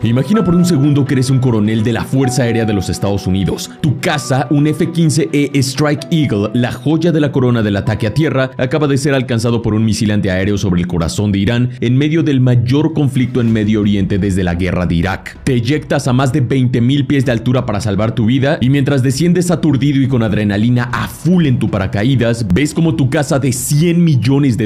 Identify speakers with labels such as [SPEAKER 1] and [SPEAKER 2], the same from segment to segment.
[SPEAKER 1] Imagina por un segundo que eres un coronel de la Fuerza Aérea de los Estados Unidos. Tu caza, un F-15E Strike Eagle, la joya de la corona del ataque a tierra, acaba de ser alcanzado por un misil antiaéreo sobre el corazón de Irán en medio del mayor conflicto en Medio Oriente desde la guerra de Irak. Te eyectas a más de 20,000 pies de altura para salvar tu vida y mientras desciendes aturdido y con adrenalina a full en tu paracaídas, ves como tu caza de $100 millones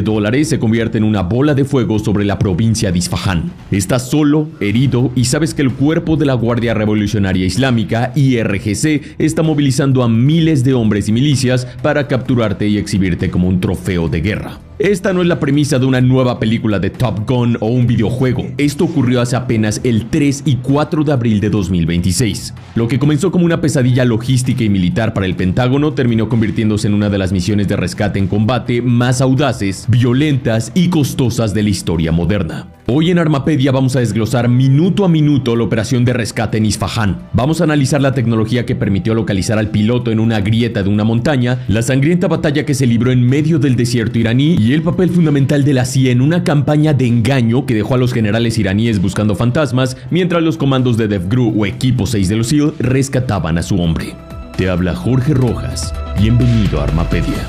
[SPEAKER 1] se convierte en una bola de fuego sobre la provincia de Isfahán. Estás solo, herido y sabes que el cuerpo de la Guardia Revolucionaria Islámica, IRGC, está movilizando a miles de hombres y milicias para capturarte y exhibirte como un trofeo de guerra. Esta no es la premisa de una nueva película de Top Gun o un videojuego. Esto ocurrió hace apenas el 3 y 4 de abril de 2026. Lo que comenzó como una pesadilla logística y militar para el Pentágono terminó convirtiéndose en una de las misiones de rescate en combate más audaces, violentas y costosas de la historia moderna. Hoy en Armapedia vamos a desglosar minuto a minuto la operación de rescate en Isfahán. Vamos a analizar la tecnología que permitió localizar al piloto en una grieta de una montaña, la sangrienta batalla que se libró en medio del desierto iraní y el papel fundamental de la CIA en una campaña de engaño que dejó a los generales iraníes buscando fantasmas mientras los comandos de DevGru o Equipo 6 de los SEAL rescataban a su hombre. Te habla Jorge Rojas. Bienvenido a Armapedia.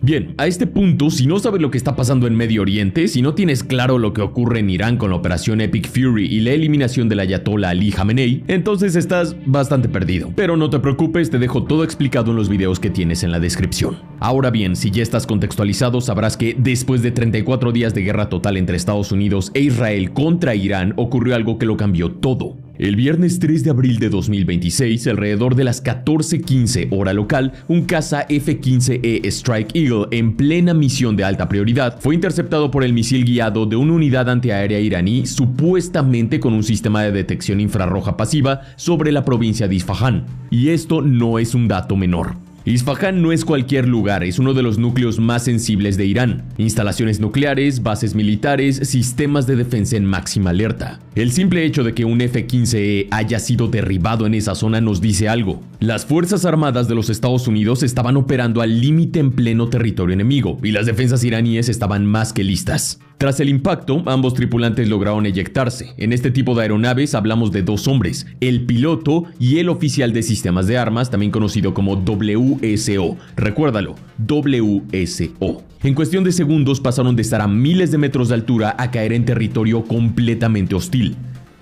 [SPEAKER 1] Bien, a este punto, si no sabes lo que está pasando en Medio Oriente, si no tienes claro lo que ocurre en Irán con la operación Epic Fury y la eliminación del ayatollah Ali Khamenei, entonces estás bastante perdido. Pero no te preocupes, te dejo todo explicado en los videos que tienes en la descripción. Ahora bien, si ya estás contextualizado, sabrás que después de 34 días de guerra total entre Estados Unidos e Israel contra Irán, ocurrió algo que lo cambió todo. El viernes 3 de abril de 2026, alrededor de las 14:15 hora local, un caza F-15E Strike Eagle en plena misión de alta prioridad fue interceptado por el misil guiado de una unidad antiaérea iraní supuestamente con un sistema de detección infrarroja pasiva sobre la provincia de Isfahán. Y esto no es un dato menor. Isfahán no es cualquier lugar, es uno de los núcleos más sensibles de Irán. Instalaciones nucleares, bases militares, sistemas de defensa en máxima alerta. El simple hecho de que un F-15E haya sido derribado en esa zona nos dice algo. Las Fuerzas Armadas de los Estados Unidos estaban operando al límite en pleno territorio enemigo y las defensas iraníes estaban más que listas. Tras el impacto, ambos tripulantes lograron eyectarse. En este tipo de aeronaves hablamos de dos hombres, el piloto y el oficial de sistemas de armas, también conocido como WSO. Recuérdalo, WSO. En cuestión de segundos pasaron de estar a miles de metros de altura a caer en territorio completamente hostil.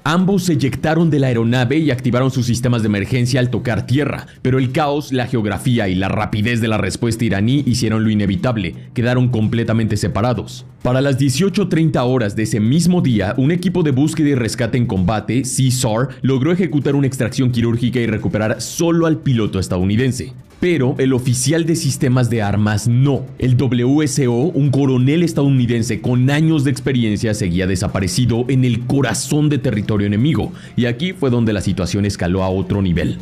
[SPEAKER 1] Ambos se eyectaron de la aeronave y activaron sus sistemas de emergencia al tocar tierra, pero el caos, la geografía y la rapidez de la respuesta iraní hicieron lo inevitable, quedaron completamente separados. Para las 18:30 horas de ese mismo día, un equipo de búsqueda y rescate en combate, CSAR, logró ejecutar una extracción quirúrgica y recuperar solo al piloto estadounidense. Pero el oficial de sistemas de armas no. El WSO, un coronel estadounidense con años de experiencia, seguía desaparecido en el corazón de territorio enemigo, y aquí fue donde la situación escaló a otro nivel.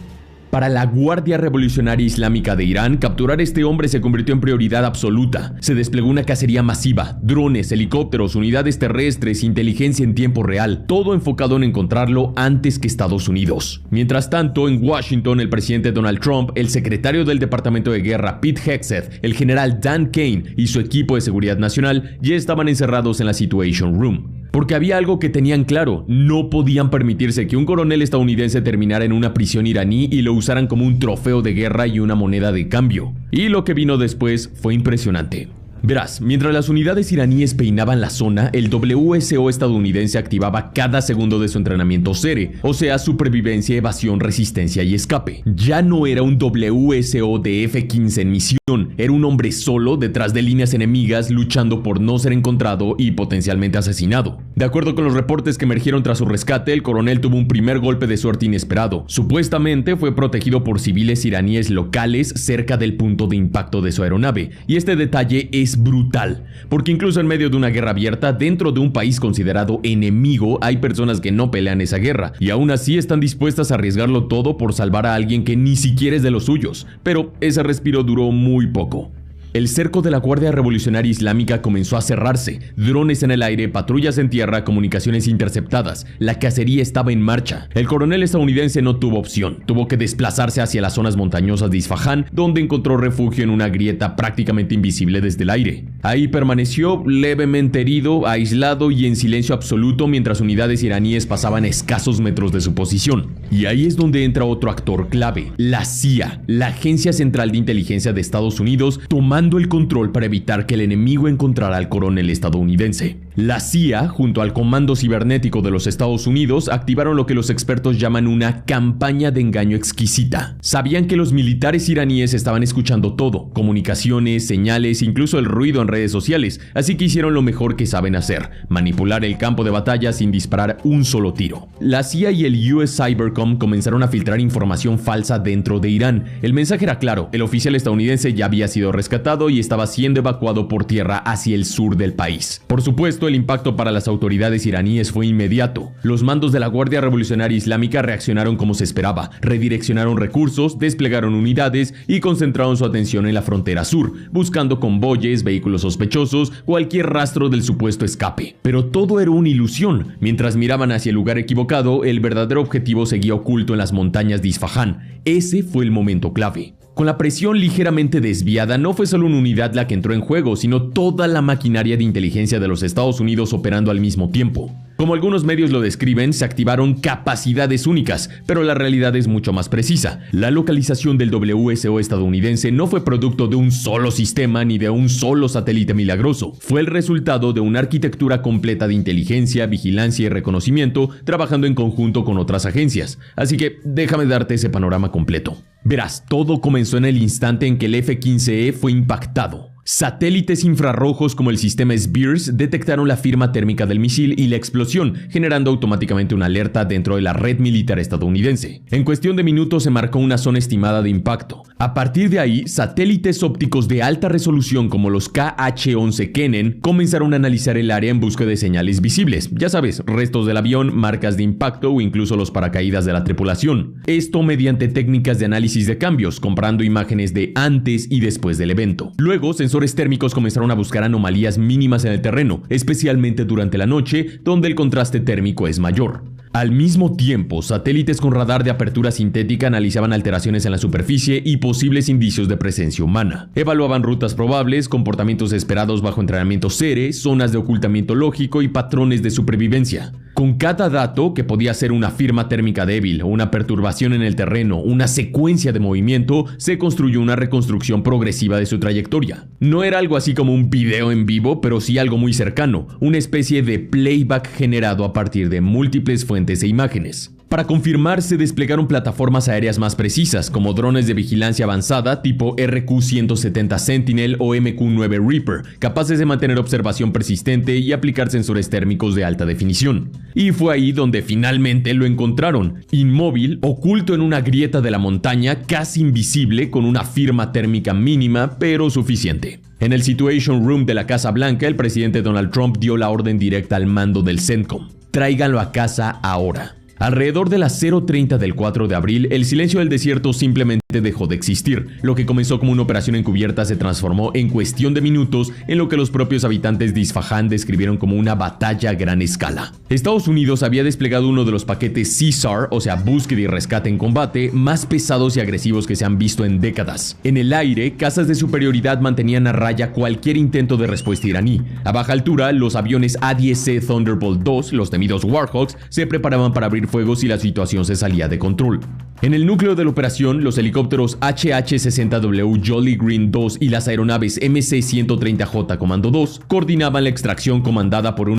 [SPEAKER 1] Para la Guardia Revolucionaria Islámica de Irán, capturar a este hombre se convirtió en prioridad absoluta. Se desplegó una cacería masiva, drones, helicópteros, unidades terrestres, inteligencia en tiempo real, todo enfocado en encontrarlo antes que Estados Unidos. Mientras tanto, en Washington, el presidente Donald Trump, el secretario del Departamento de Guerra Pete Hegseth, el general Dan Kane y su equipo de seguridad nacional ya estaban encerrados en la Situation Room. Porque había algo que tenían claro, no podían permitirse que un coronel estadounidense terminara en una prisión iraní y lo usaran como un trofeo de guerra y una moneda de cambio. Y lo que vino después fue impresionante. Verás, mientras las unidades iraníes peinaban la zona, el WSO estadounidense activaba cada segundo de su entrenamiento SERE, o sea, supervivencia, evasión, resistencia y escape. Ya no era un WSO de F-15 en misión, era un hombre solo detrás de líneas enemigas luchando por no ser encontrado y potencialmente asesinado. De acuerdo con los reportes que emergieron tras su rescate, el coronel tuvo un primer golpe de suerte inesperado. Supuestamente fue protegido por civiles iraníes locales cerca del punto de impacto de su aeronave, y este detalle es brutal, porque incluso en medio de una guerra abierta dentro de un país considerado enemigo hay personas que no pelean esa guerra y aún así están dispuestas a arriesgarlo todo por salvar a alguien que ni siquiera es de los suyos, pero ese respiro duró muy poco. El cerco de la Guardia Revolucionaria Islámica comenzó a cerrarse. Drones en el aire, patrullas en tierra, comunicaciones interceptadas. La cacería estaba en marcha. El coronel estadounidense no tuvo opción. Tuvo que desplazarse hacia las zonas montañosas de Isfahán, donde encontró refugio en una grieta prácticamente invisible desde el aire. Ahí permaneció levemente herido, aislado y en silencio absoluto mientras unidades iraníes pasaban a escasos metros de su posición. Y ahí es donde entra otro actor clave, la CIA, la Agencia Central de Inteligencia de Estados Unidos, tomando el control para evitar que el enemigo encontrara al coronel estadounidense. La CIA, junto al Comando Cibernético de los Estados Unidos, activaron lo que los expertos llaman una campaña de engaño exquisita. Sabían que los militares iraníes estaban escuchando todo, comunicaciones, señales, incluso el ruido en redes sociales, así que hicieron lo mejor que saben hacer, manipular el campo de batalla sin disparar un solo tiro. La CIA y el US Cybercom comenzaron a filtrar información falsa dentro de Irán. El mensaje era claro, el oficial estadounidense ya había sido rescatado y estaba siendo evacuado por tierra hacia el sur del país. Por supuesto, el impacto para las autoridades iraníes fue inmediato. Los mandos de la Guardia Revolucionaria Islámica reaccionaron como se esperaba, redireccionaron recursos, desplegaron unidades y concentraron su atención en la frontera sur, buscando convoyes, vehículos sospechosos, cualquier rastro del supuesto escape. Pero todo era una ilusión. Mientras miraban hacia el lugar equivocado, el verdadero objetivo seguía oculto en las montañas de Isfahán. Ese fue el momento clave. Con la presión ligeramente desviada, no fue solo una unidad la que entró en juego, sino toda la maquinaria de inteligencia de los Estados Unidos operando al mismo tiempo. Como algunos medios lo describen, se activaron capacidades únicas, pero la realidad es mucho más precisa. La localización del WSO estadounidense no fue producto de un solo sistema ni de un solo satélite milagroso. Fue el resultado de una arquitectura completa de inteligencia, vigilancia y reconocimiento, trabajando en conjunto con otras agencias. Así que déjame darte ese panorama completo. Verás, todo comenzó en el instante en que el F-15E fue impactado. Satélites infrarrojos como el sistema SBIRS detectaron la firma térmica del misil y la explosión, generando automáticamente una alerta dentro de la red militar estadounidense. En cuestión de minutos se marcó una zona estimada de impacto. A partir de ahí, satélites ópticos de alta resolución como los KH-11 Kennen comenzaron a analizar el área en busca de señales visibles. Ya sabes, restos del avión, marcas de impacto o incluso los paracaídas de la tripulación. Esto mediante técnicas de análisis de cambios, comparando imágenes de antes y después del evento. Luego, sensores térmicos comenzaron a buscar anomalías mínimas en el terreno, especialmente durante la noche, donde el contraste térmico es mayor. Al mismo tiempo, satélites con radar de apertura sintética analizaban alteraciones en la superficie y posibles indicios de presencia humana. Evaluaban rutas probables, comportamientos esperados bajo entrenamiento SERE, zonas de ocultamiento lógico y patrones de supervivencia. Con cada dato, que podía ser una firma térmica débil, una perturbación en el terreno, una secuencia de movimiento, se construyó una reconstrucción progresiva de su trayectoria. No era algo así como un video en vivo, pero sí algo muy cercano, una especie de playback generado a partir de múltiples fuentes e imágenes. Para confirmar, se desplegaron plataformas aéreas más precisas, como drones de vigilancia avanzada tipo RQ-170 Sentinel o MQ-9 Reaper, capaces de mantener observación persistente y aplicar sensores térmicos de alta definición. Y fue ahí donde finalmente lo encontraron, inmóvil, oculto en una grieta de la montaña, casi invisible, con una firma térmica mínima, pero suficiente. En el Situation Room de la Casa Blanca, el presidente Donald Trump dio la orden directa al mando del CENTCOM: tráiganlo a casa ahora. Alrededor de las 0:30 del 4 de abril, el silencio del desierto simplemente dejó de existir. Lo que comenzó como una operación encubierta se transformó en cuestión de minutos en lo que los propios habitantes de Isfahán describieron como una batalla a gran escala. Estados Unidos había desplegado uno de los paquetes CSAR, o sea, búsqueda y rescate en combate, más pesados y agresivos que se han visto en décadas. En el aire, cazas de superioridad mantenían a raya cualquier intento de respuesta iraní. A baja altura, los aviones A-10C Thunderbolt II, los temidos Warhawks, se preparaban para abrir fuego si la situación se salía de control. En el núcleo de la operación, los helicópteros HH-60W Jolly Green 2 y las aeronaves MC-130J Comando 2 coordinaban la extracción comandada por un